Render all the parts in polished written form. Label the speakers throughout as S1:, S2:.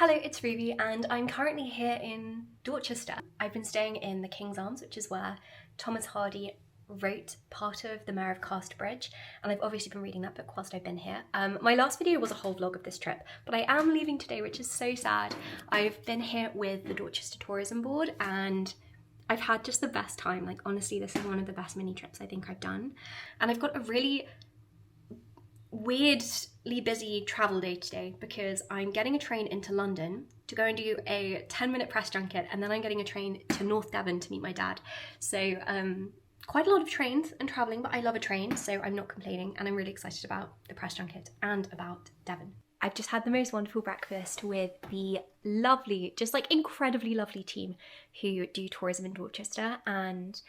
S1: Hello, it's Ruby and I'm currently here in Dorchester. I've been staying in the King's Arms, which is where Thomas Hardy wrote part of The Mayor of Casterbridge, and I've obviously been reading that book whilst I've been here. My last video was a whole vlog of this trip, but I am leaving today, which is so sad. I've been here with the Dorchester Tourism Board and I've had just the best time. Like, honestly, this is one of the best mini trips I think I've done. And I've got a really weirdly busy travel day today because I'm getting a train into London to go and do a 10-minute press junket, and then I'm getting a train to North Devon to meet my dad. So quite a lot of trains and travelling, but I love a train, so I'm not complaining, and I'm really excited about the press junket and about Devon. I've just had the most wonderful breakfast with the lovely, just like incredibly lovely team who do tourism in Dorchester, and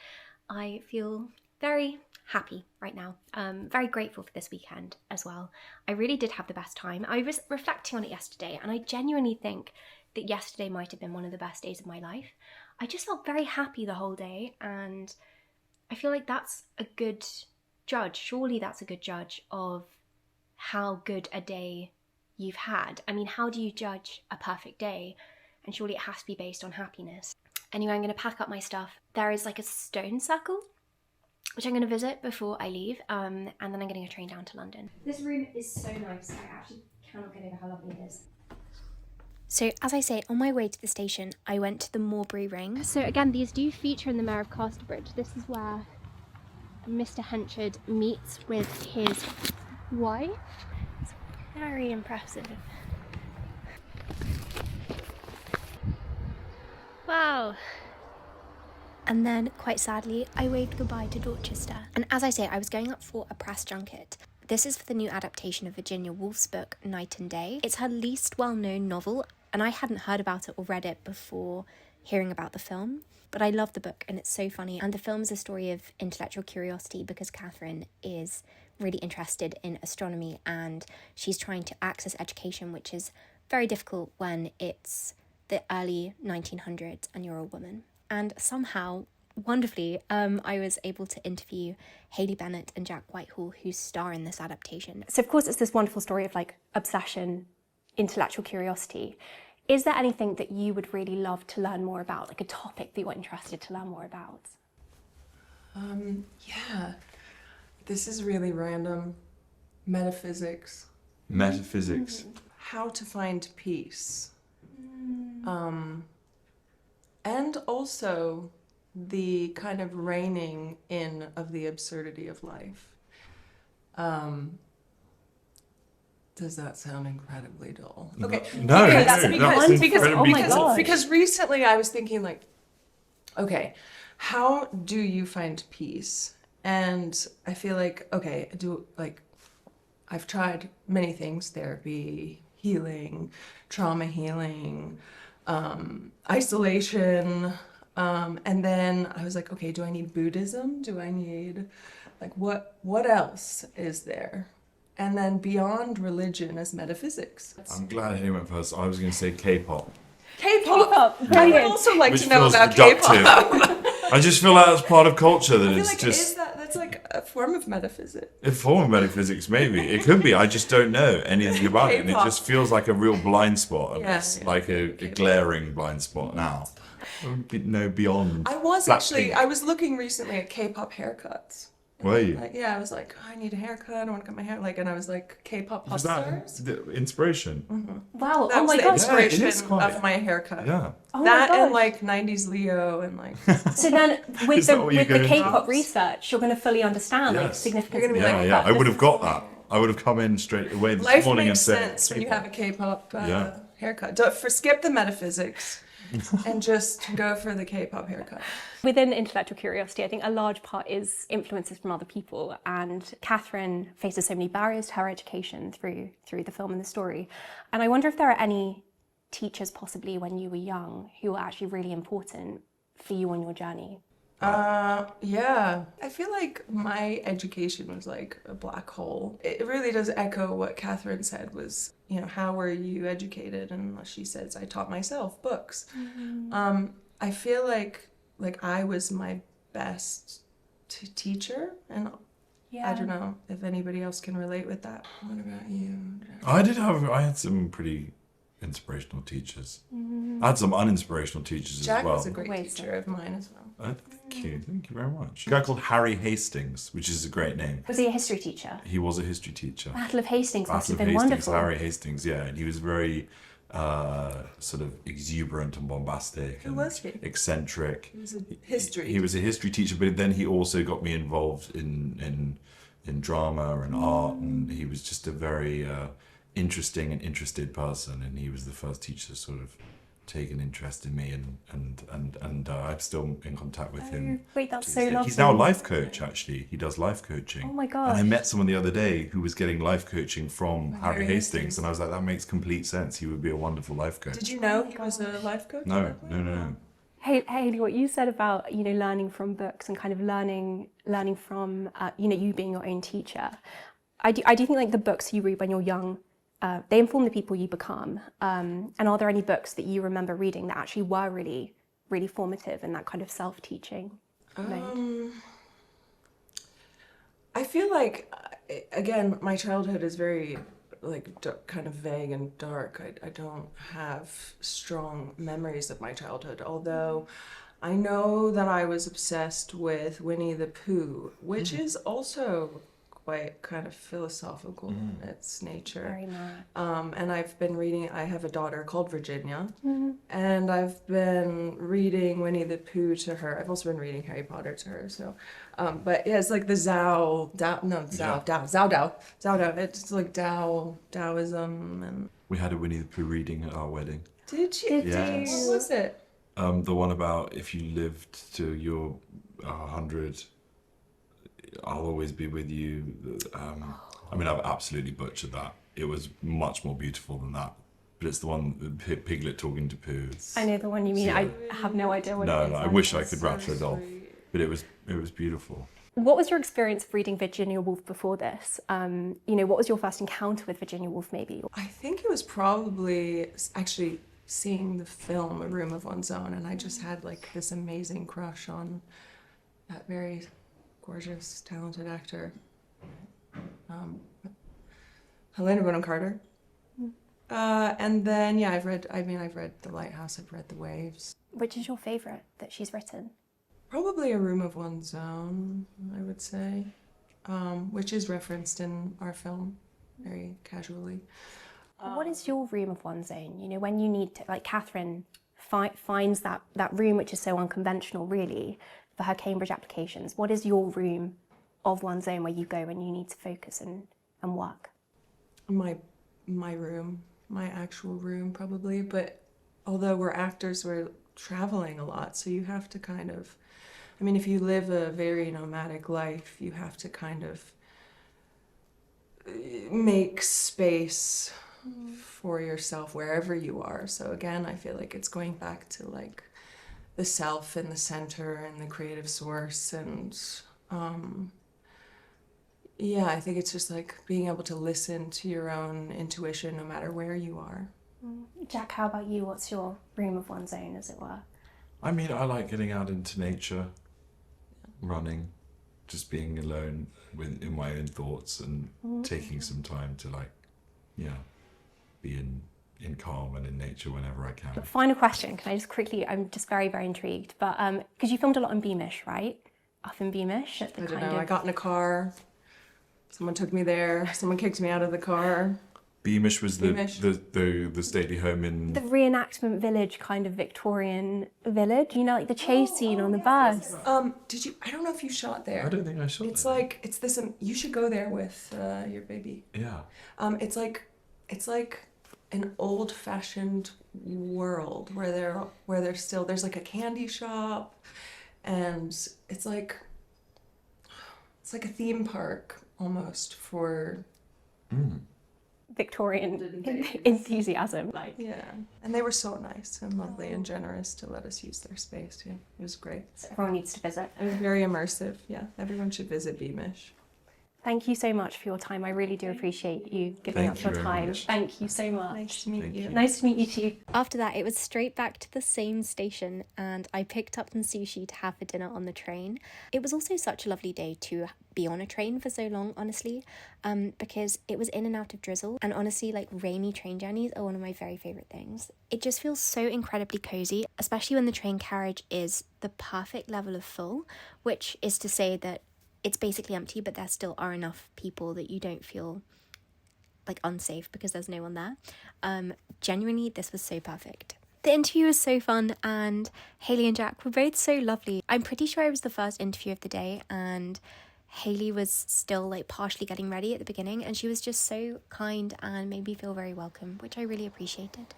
S1: I feel very happy right now. Very grateful for this weekend as well. I really did have the best time. I was reflecting on it yesterday, and I genuinely think that yesterday might have been one of the best days of my life. I just felt very happy the whole day, and I feel like that's a good judge. Surely that's a good judge of how good a day you've had. I mean, how do you judge a perfect day? And surely it has to be based on happiness. Anyway, I'm going to pack up my stuff. There is like a stone circle which I'm going to visit before I leave, and then I'm getting a train down to London. This room is so nice. I actually cannot get over how lovely it is. So, as I say, on my way to the station, I went to the Moorbury Ring. So again, these do feature in the Mayor of Casterbridge. This is where Mr. Henchard meets with his wife. It's very impressive. Wow. And then, quite sadly, I waved goodbye to Dorchester. And as I say, I was going up for a press junket. This is for the new adaptation of Virginia Woolf's book, Night and Day. It's her least well-known novel, and I hadn't heard about it or read it before hearing about the film. But I love the book, and it's so funny. And the film is a story of intellectual curiosity because Catherine is really interested in astronomy, and she's trying to access education, which is very difficult when it's the early 1900s and you're a woman. And somehow, wonderfully, I was able to interview Hayley Bennett and Jack Whitehall, who star in this adaptation. So of course it's this wonderful story of like obsession, intellectual curiosity. Is there anything that you would really love to learn more about, like a topic that you're interested to learn more about?
S2: Yeah, this is really random. Metaphysics.
S3: Metaphysics.
S2: How to find peace. And also the kind of reining in of the absurdity of life. Does that sound incredibly dull? Okay.
S3: No,
S2: Because recently I was thinking like, okay, how do you find peace? And I feel like, okay, I've tried many things: therapy, healing, trauma healing, isolation, and then I was like, okay, do I need Buddhism? Do I need, like, what else is there? And then beyond religion is metaphysics.
S3: I'm glad he went first. I was going to say K-pop.
S2: K-pop! I would also like
S3: Which
S2: to know
S3: feels
S2: about
S3: reductive.
S2: K-pop.
S3: I just feel like that's part of culture, that
S2: I feel
S3: it's
S2: like
S3: just
S2: that's like a form of metaphysics.
S3: a form of metaphysics, maybe. It could be. I just don't know anything about it. And it
S2: K-pop.
S3: just feels like a real blind spot. And
S2: Yeah,
S3: it's
S2: yeah.
S3: like a glaring blind spot now. No, beyond.
S2: I was
S3: Blackpink.
S2: I was looking recently at K-pop haircuts.
S3: Were you?
S2: Like, yeah, I was like, I need a haircut. I want to cut my hair. Like, and I was like, K-pop pop
S3: Was that
S2: stars.
S3: the inspiration?
S1: Wow,
S2: That
S1: oh
S2: was
S1: my
S2: the
S1: gosh.
S2: inspiration
S3: Yeah, it is quite.
S2: of my haircut.
S3: Yeah.
S1: Oh
S2: That
S1: my
S2: and
S1: gosh.
S2: like 90s Leo and like
S1: So then with
S3: Is that what you're
S1: the
S3: going
S1: K-pop
S3: for?
S1: research, you're going to fully understand like
S3: Yes.
S1: significance.
S2: You're gonna be
S1: of
S2: like,
S3: Yeah,
S1: that.
S3: I would have got that. I would have come in straight away this
S2: life
S3: morning and
S2: makes
S3: said,
S2: sense when you have a K-pop
S3: Yeah.
S2: haircut. Skip the metaphysics and just go for the K-pop haircut.
S1: Within intellectual curiosity, I think a large part is influences from other people, and Catherine faces so many barriers to her education through the film and the story. And I wonder if there are any teachers possibly when you were young who were actually really important for you on your journey.
S2: Yeah. I feel like my education was like a black hole. It really does echo what Catherine said was, you know, how were you educated? And she says, I taught myself books. I feel like I was my best teacher, and I don't know if anybody else can relate with that. What about you?
S3: I had some pretty inspirational teachers. I had some uninspirational teachers
S2: Jack
S3: as well.
S2: was a great teacher of mine as well.
S3: Thank you very much. A guy called Harry Hastings, which is a great name.
S1: Was he a history teacher?
S3: He was a history teacher.
S1: Battle of Hastings must
S3: Battle
S1: have
S3: of
S1: been
S3: Hastings,
S1: wonderful.
S3: Harry Hastings, yeah, and he was very sort of exuberant and bombastic and
S2: was he?
S3: eccentric.
S2: He was a history.
S3: He was a history teacher, but then he also got me involved in drama and art, and he was just a very interesting and interested person, and he was the first teacher to sort of take an interest in me, and I'm still in contact with him.
S1: Wait, that's
S3: to
S1: so
S3: this day.
S1: lovely.
S3: He's now a life coach, actually. He does life coaching.
S1: Oh my
S3: And I
S1: gosh.
S3: met someone the other day who was getting life coaching from Harry
S2: Harry
S3: Hastings,
S2: Hastings.
S3: and I was like, that makes complete sense. He would be a wonderful life coach.
S2: Did you know he was a life coach?
S3: No.
S1: Hey, Hayley, what you said about, you know, learning from books and kind of learning from, you know, you being your own teacher. I do think like the books you read when you're young, they inform the people you become. And are there any books that you remember reading that actually were really, really formative in that kind of self-teaching mode?
S2: I feel like, again, my childhood is very kind of vague and dark. I don't have strong memories of my childhood, although I know that I was obsessed with Winnie the Pooh, which is also quite kind of philosophical in its nature.
S1: Very much.
S2: And I've been reading, I have a daughter called Virginia, and I've been reading Winnie the Pooh to her. I've also been reading Harry Potter to her, so, but yeah, it's like the Zao Dao. It's like Taoism, and...
S3: We had a Winnie the Pooh reading at our wedding.
S2: Did you?
S3: Yes.
S2: What was it?
S3: The one about if you lived to your 100, I'll always be with you. I mean, I've absolutely butchered that. It was much more beautiful than that. But it's the one, Piglet talking to Pooh.
S1: I know the one you mean.
S3: Yeah.
S1: I have no idea what it
S3: No,
S1: is.
S3: I wish I could rattle it off. But it was beautiful.
S1: What was your experience of reading Virginia Woolf before this? You know, what was your first encounter with Virginia Woolf, maybe?
S2: I think it was probably actually seeing the film A Room of One's Own, and I just had like this amazing crush on that very gorgeous, talented actor, Helena Bonham Carter. And then, yeah, I've read The Lighthouse, I've read The Waves.
S1: Which is your favourite that she's written?
S2: Probably A Room of One's Own, I would say, which is referenced in our film very casually.
S1: What is your room of one's own? You know, when you need to, like Catherine finds that room which is so unconventional, really, for her Cambridge applications. What is your room of one's own where you go when you need to focus and work?
S2: My room, my actual room, probably. But although we're actors, we're traveling a lot, so you have to kind of, I mean, if you live a very nomadic life, you have to kind of make space for yourself wherever you are. So again, I feel like it's going back to like the self and the center and the creative source, and yeah, I think it's just like being able to listen to your own intuition no matter where you are.
S1: Jack, how about you? What's your room of one's own, as it were?
S3: I mean, I like getting out into nature, running, just being alone in my own thoughts and taking some time to be in calm and in nature whenever I can.
S1: Final question, can I just quickly, I'm just very, very intrigued, but because you filmed a lot in Beamish, right? Up in Beamish at the
S2: I don't know, I got in a car, someone took me there, someone kicked me out of the car.
S3: Beamish was the stately home in...
S1: The reenactment village, kind of Victorian village, you know, like the chase scene on the bus.
S2: Did you, I don't know if you shot there.
S3: I don't think I shot
S2: It's
S3: there.
S2: like, it's this, you should go there with your baby.
S3: Yeah.
S2: It's like an old-fashioned world where there's like a candy shop, and it's like a theme park almost for
S1: Victorian enthusiasm.
S2: yeah. And they were so nice and lovely and generous to let us use their space. Yeah, it was great.
S1: Everyone needs to visit.
S2: It was very immersive. Yeah, everyone should visit Beamish.
S1: Thank you so much for your time. I really do appreciate you giving up your time. Thank you so much.
S2: Nice to meet you.
S1: Nice to meet you too. After that, it was straight back to the same station and I picked up some sushi to have for dinner on the train. It was also such a lovely day to be on a train for so long, honestly, because it was in and out of drizzle. And honestly, like, rainy train journeys are one of my very favourite things. It just feels so incredibly cosy, especially when the train carriage is the perfect level of full, which is to say that it's basically empty, but there still are enough people that you don't feel like unsafe because there's no one there. Genuinely, this was so perfect. The interview was so fun and Hayley and Jack were both so lovely. I'm pretty sure it was the first interview of the day and Hayley was still like partially getting ready at the beginning and she was just so kind and made me feel very welcome, which I really appreciated.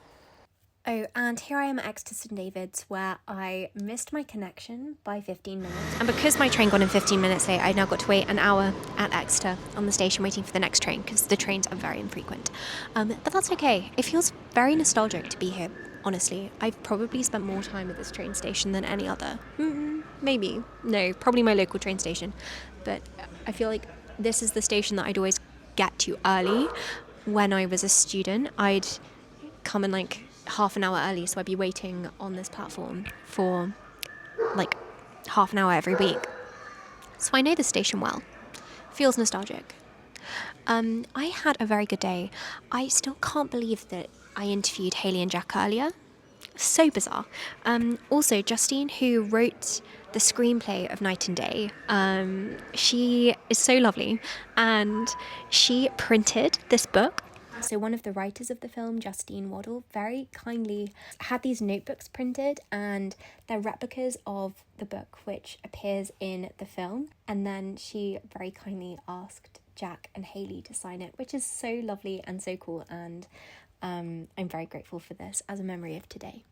S1: Oh, and here I am at Exeter St David's where I missed my connection by 15 minutes. And because my train got in 15 minutes late, I now got to wait an hour at Exeter on the station waiting for the next train because the trains are very infrequent. But that's okay. It feels very nostalgic to be here, honestly. I've probably spent more time at this train station than any other. Maybe. No, probably my local train station. But I feel like this is the station that I'd always get to early. When I was a student, I'd come in like half an hour early, so I'd be waiting on this platform for like half an hour every week. So I know the station well. Feels nostalgic. I had a very good day. I still can't believe that I interviewed Hayley and Jack earlier. So bizarre. Also, Justine, who wrote the screenplay of Night and Day, she is so lovely and she printed this book. So one of the writers of the film, Justine Waddle, very kindly had these notebooks printed and they're replicas of the book which appears in the film. And then she very kindly asked Jack and Hayley to sign it, which is so lovely and so cool. And I'm very grateful for this as a memory of today.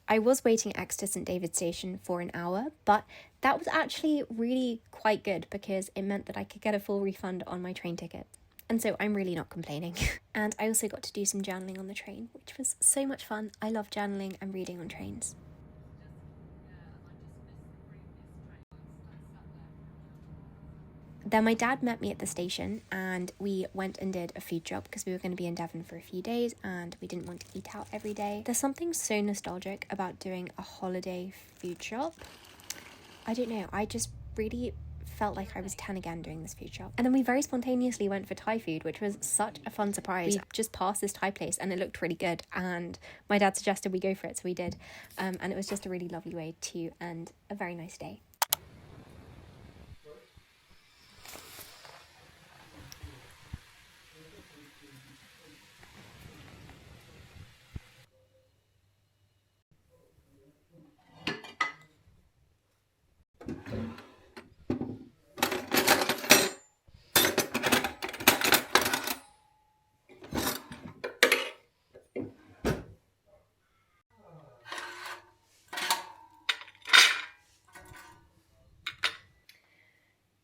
S1: I was waiting at Exeter St David's station for an hour, but that was actually really quite good because it meant that I could get a full refund on my train ticket. And so I'm really not complaining. And I also got to do some journaling on the train, which was so much fun. I love journaling and reading on trains. Then my dad met me at the station and we went and did a food job because we were going to be in Devon for a few days and we didn't want to eat out every day. There's something so nostalgic about doing a holiday food shop. I don't know, I just really felt like I was 10 again doing this food shop. And then we very spontaneously went for Thai food, which was such a fun surprise. We just passed this Thai place and it looked really good and my dad suggested we go for it, so we did. And it was just a really lovely way to end a very nice day.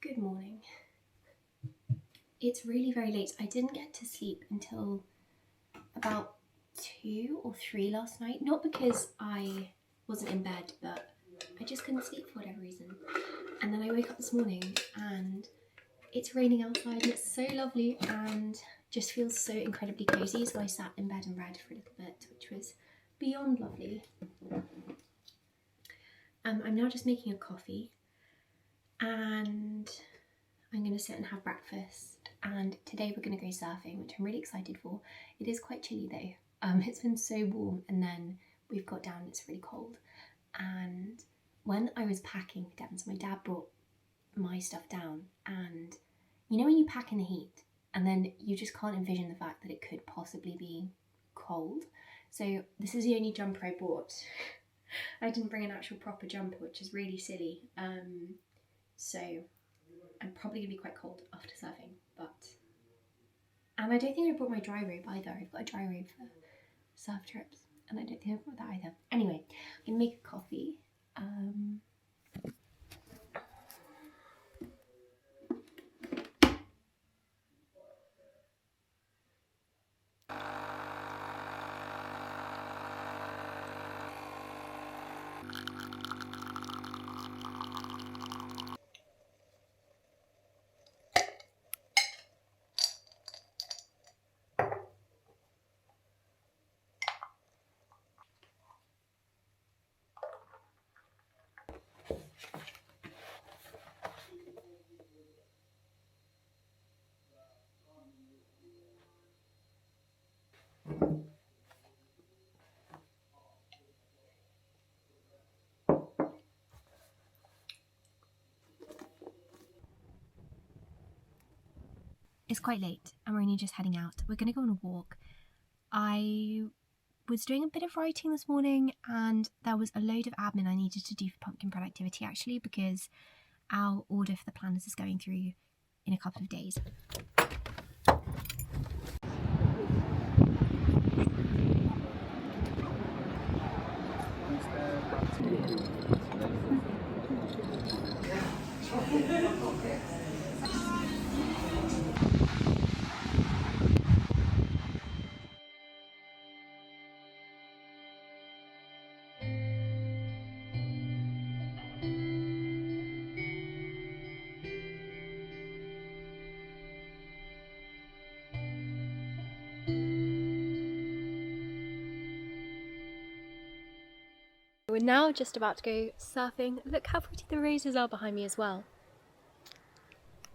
S1: Good morning. It's really very late. I didn't get to sleep until about 2 or 3 last night. Not because I wasn't in bed, but I just couldn't sleep for whatever reason. And then I woke up this morning and it's raining outside and it's so lovely and just feels so incredibly cozy. So I sat in bed and read for a little bit, which was beyond lovely. I'm now just making a coffee and I'm going to sit and have breakfast. And today we're going to go surfing, which I'm really excited for. It is quite chilly though. It's been so warm and then we've got down, it's really cold. And when I was packing for Devon, so my dad brought my stuff down, and you know when you pack in the heat and then you just can't envision the fact that it could possibly be cold. So this is the only jumper I bought. I didn't bring an actual proper jumper, which is really silly. So I'm probably gonna be quite cold after surfing, and I don't think I brought my dry robe either. I've got a dry robe for surf trips and I don't think I've got that either. Anyway, I'm gonna make a coffee. It's quite late and we're only just heading out. We're going to go on a walk. I was doing a bit of writing this morning and there was a load of admin I needed to do for pumpkin productivity actually, because our order for the planners is going through in a couple of days. We're now just about to go surfing. Look how pretty the roses are behind me as well.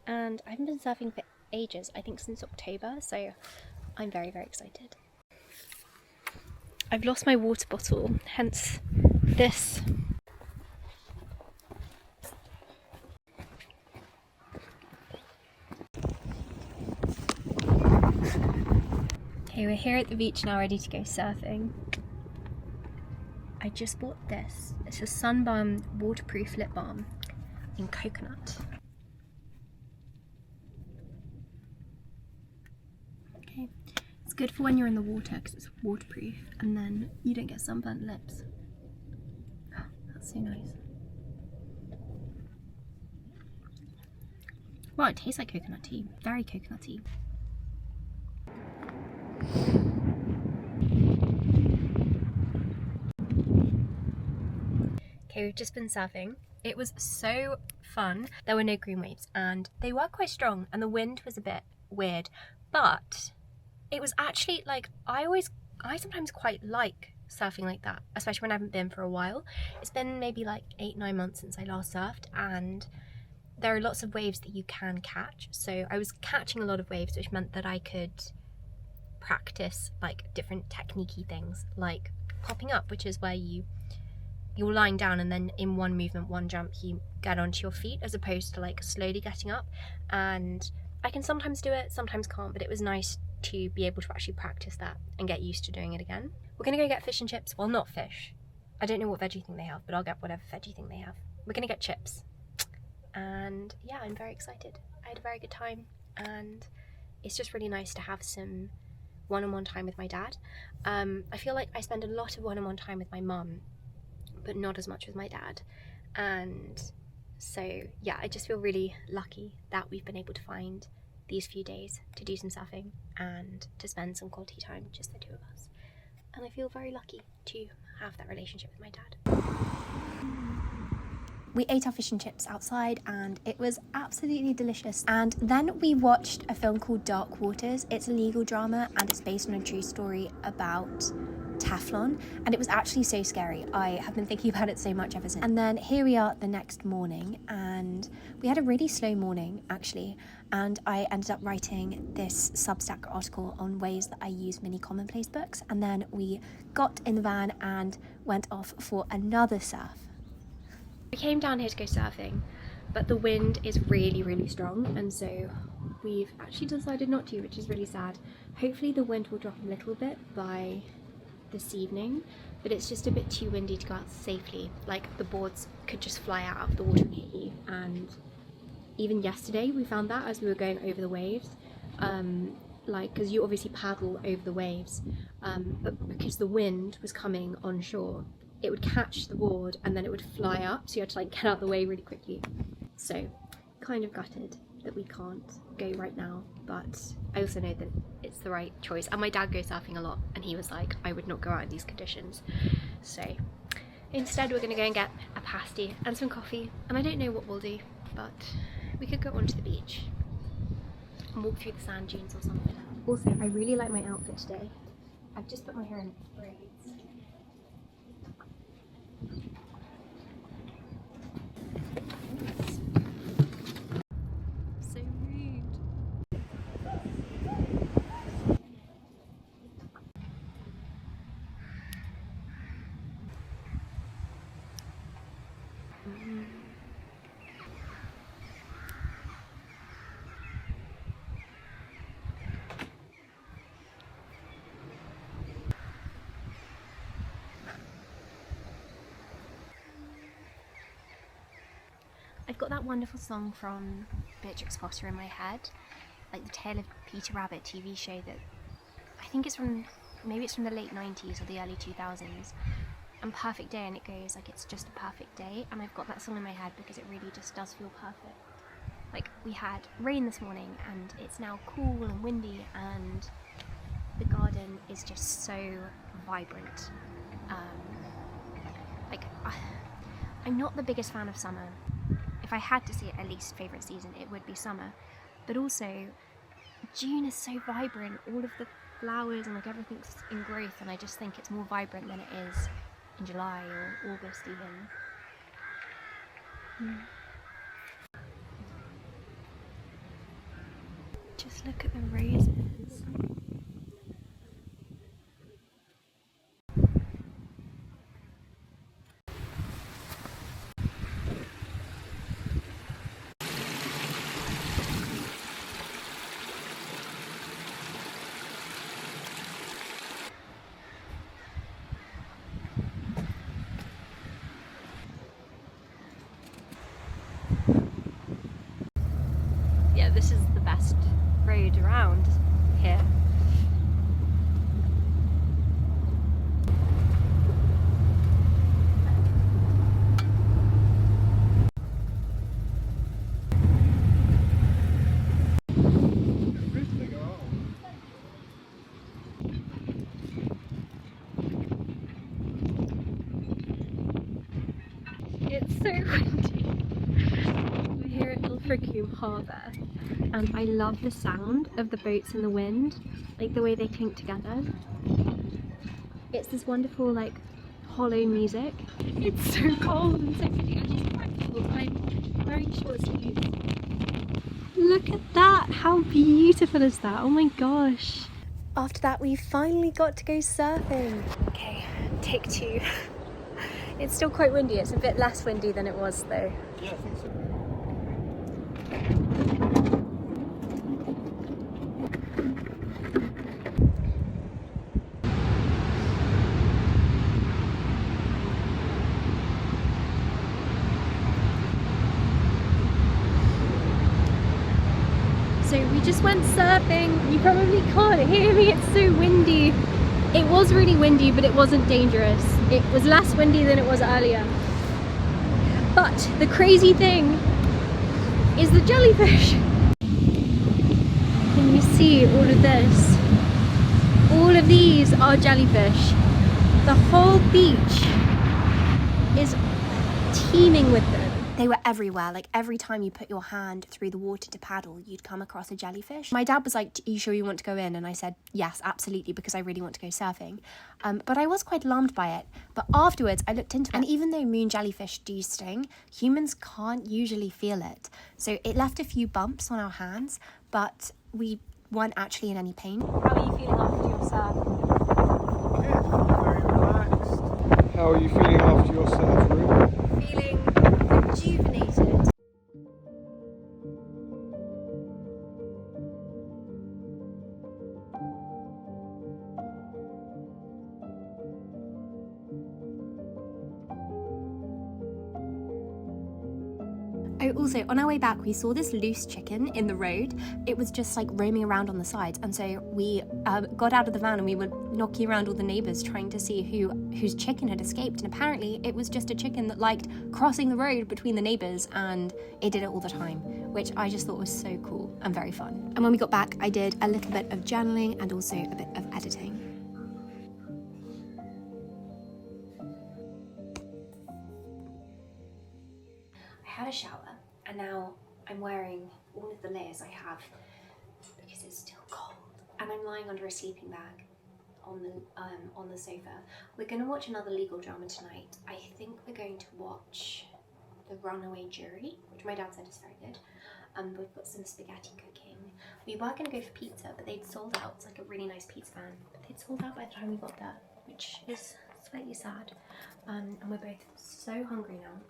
S1: And I haven't been surfing for ages, I think since October, so I'm very, very excited. I've lost my water bottle, hence this. Okay, we're here at the beach now, ready to go surfing. I just bought this. It's a Sun Balm waterproof lip balm in coconut. Okay, it's good for when you're in the water because it's waterproof and then you don't get sunburnt lips. Oh, that's so nice. Wow, it tastes like coconut tea. Very coconutty. Okay, we've just been surfing. It was so fun. There were no green waves and they were quite strong and the wind was a bit weird, but it was actually like, I sometimes quite like surfing like that, especially when I haven't been for a while. It's been maybe like 8-9 months since I last surfed and there are lots of waves that you can catch. So I was catching a lot of waves, which meant that I could practice like different techniquey things like popping up, which is where you're lying down and then in one movement, one jump, you get onto your feet as opposed to like slowly getting up. And I can sometimes do it, sometimes can't, but it was nice to be able to actually practice that and get used to doing it again. We're gonna go get fish and chips. Well, not fish. I don't know what veggie thing they have, but I'll get whatever veggie thing they have. We're gonna get chips. And yeah, I'm very excited. I had a very good time and it's just really nice to have some one-on-one time with my dad. I feel like I spend a lot of one-on-one time with my mum, but not as much with my dad. And so yeah, I just feel really lucky that we've been able to find these few days to do some surfing and to spend some quality time, just the two of us. And I feel very lucky to have that relationship with my dad. We ate our fish and chips outside and it was absolutely delicious. And then we watched a film called Dark Waters. It's a legal drama and it's based on a true story about Teflon, and it was actually so scary. I have been thinking about it so much ever since. And then here we are the next morning and we had a really slow morning actually, and I ended up writing this Substack article on ways that I use mini commonplace books, and then we got in the van and went off for another surf. We came down here to go surfing, but the wind is really, really strong, and so we've actually decided not to, which is really sad. Hopefully the wind will drop a little bit by this evening, but it's just a bit too windy to go out safely. Like the boards could just fly out of the water and hit you, and even yesterday we found that as we were going over the waves, like because you obviously paddle over the waves, but because the wind was coming on shore, it would catch the board and then it would fly up, so you had to like get out of the way really quickly. So kind of gutted that we can't go right now, but I also know that it's the right choice. And my dad goes surfing a lot and he was like, I would not go out in these conditions. So instead we're gonna go and get a pasty and some coffee, and I don't know what we'll do, but we could go onto the beach and walk through the sand dunes or something. Also, I really like my outfit today. I've just put my hair in braids. So rude. I've got that wonderful song from Beatrix Potter in my head, like the Tale of Peter Rabbit TV show that I think it's from, maybe it's from the late 90s or the early 2000s, and Perfect Day, and it goes like, it's just a perfect day, and I've got that song in my head because it really just does feel perfect. Like, we had rain this morning and it's now cool and windy, and the garden is just so vibrant. I'm not the biggest fan of summer. If I had to say a least favourite season, it would be summer. But also, June is so vibrant, all of the flowers and like everything's in growth, and I just think it's more vibrant than it is in July or August even. Just look at the roses. Yeah, this is the best road around here. It's so windy. We're here at Ilfracombe Harbour, and I love the sound of the boats in the wind, like the way they clink together. It's this wonderful, like, hollow music. It's so cold and so windy. I just can't feel I'm wearing short sleeves. Look at that! How beautiful is that? Oh my gosh! After that, we finally got to go surfing. Okay, take two. It's still quite windy. It's a bit less windy than it was though.
S4: Yeah, I think so.
S1: So we just went surfing. You probably can't hear me, it's so windy. It was really windy, but it wasn't dangerous. It was less windy than it was earlier. But the crazy thing is the jellyfish. Can you see all of this? All of these are jellyfish. The whole beach is teeming with them. They were everywhere. Like, every time you put your hand through the water to paddle, you'd come across a jellyfish. My dad was like, "Are you sure you want to go in?" And I said, "Yes, absolutely," because I really want to go surfing. But I was quite alarmed by it. But afterwards, I looked into it. And even though moon jellyfish do sting, humans can't usually feel it. So it left a few bumps on our hands, but we weren't actually in any pain. How are you feeling after your surf?
S4: Good, very relaxed. How are you feeling after your surf, Rue?
S1: Feeling rejuvenated. Oh, also, on our way back, we saw this loose chicken in the road. It was just like roaming around on the sides, and so we got out of the van and we were knocking around all the neighbours trying to see whose chicken had escaped. And apparently it was just a chicken that liked crossing the road between the neighbours, and it did it all the time, which I just thought was so cool and very fun. And when we got back, I did a little bit of journaling and also a bit of editing. I had a shower, and now I'm wearing all of the layers I have because it's still cold, and I'm lying under a sleeping bag on the sofa. We're going to watch another legal drama tonight. I think we're going to watch The Runaway Jury, which my dad said is very good. We've got some spaghetti cooking. We were going to go for pizza, but they'd sold out. It's like a really nice pizza van, but they'd sold out by the time we got there, which is slightly sad. And we're both so hungry now.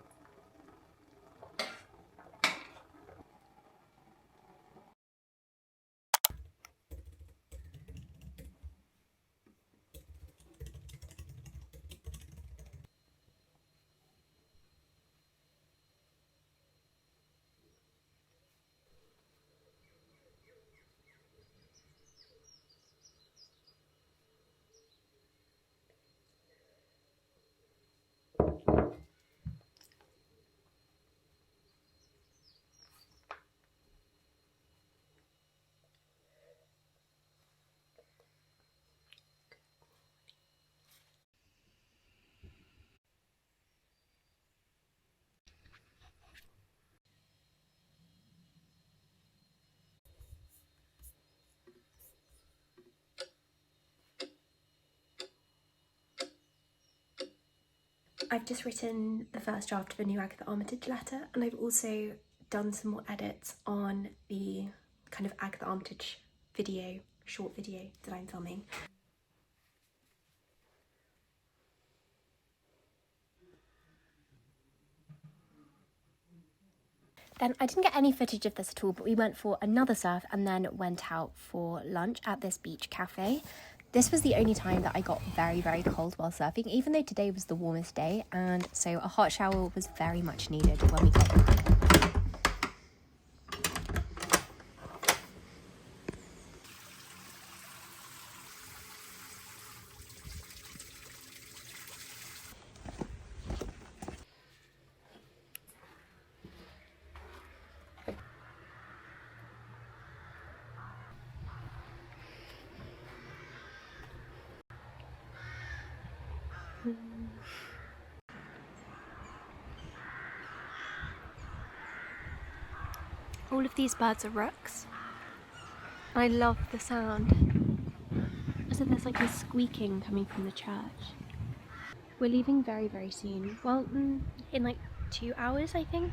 S1: I've just written the first draft of a new Agatha Armitage letter, and I've also done some more edits on the kind of Agatha Armitage video, short video that I'm filming. Then I didn't get any footage of this at all, but we went for another surf and then went out for lunch at this beach cafe. This was the only time that I got very, very cold while surfing, even though today was the warmest day, and so a hot shower was very much needed when we got back. All of these birds are rooks. I love the sound. So there's like a squeaking coming from the church. We're leaving very, very soon. Well, in like 2 hours, I think.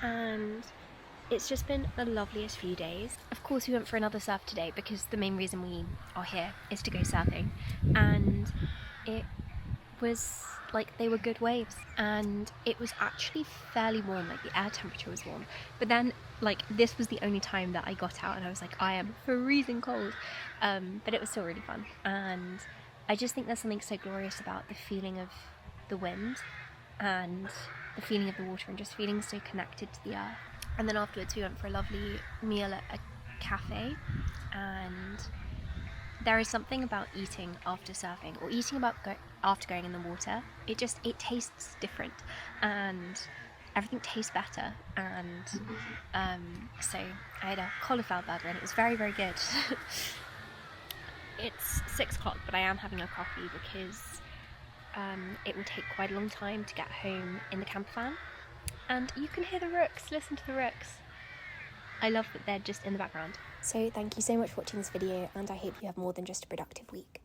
S1: And it's just been the loveliest few days. Of course, we went for another surf today because the main reason we are here is to go surfing. And it was like, they were good waves, and it was actually fairly warm, like the air temperature was warm. But then, like, this was the only time that I got out and I was like, I am freezing cold. But it was still really fun, and I just think there's something so glorious about the feeling of the wind and the feeling of the water and just feeling so connected to the earth. And then afterwards we went for a lovely meal at a cafe, and there is something about eating after surfing, or eating after going in the water. It tastes different, and everything tastes better. And so I had a cauliflower burger, and it was very, very good. It's 6 o'clock, but I am having a coffee because it will take quite a long time to get home in the camper van. And you can hear the rooks, listen to the rooks. I love that they're just in the background. So thank you so much for watching this video, and I hope you have more than just a productive week.